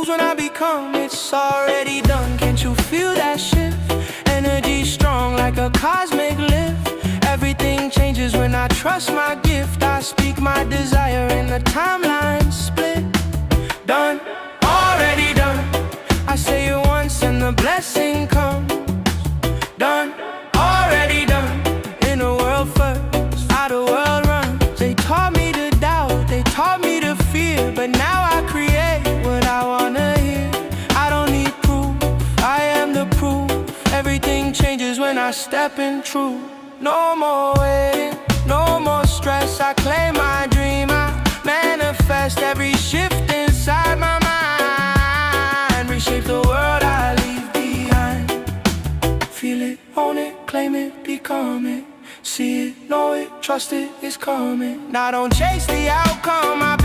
moves when I become. It's already done, can't you feel that shift? Energy strong like a cosmic lift. Everything changes when I trust my gift. I speak my desire and the timeline split. Done, already done. I say it once and the blessing comes. Done, already done. In a world first, how the world runs. They taught me to doubt, they taught me to fear, but now I create what I wanna hear. I don't need proof, I am the proof. Everything changes when I step in truth. No more waiting, no more stress. I claim my dream, I manifest every shift inside my mind. Reshape the world I leave behind. Feel it, own it, claim it, become it. See it, know it, trust it, it's coming. Now don't chase the outcome, I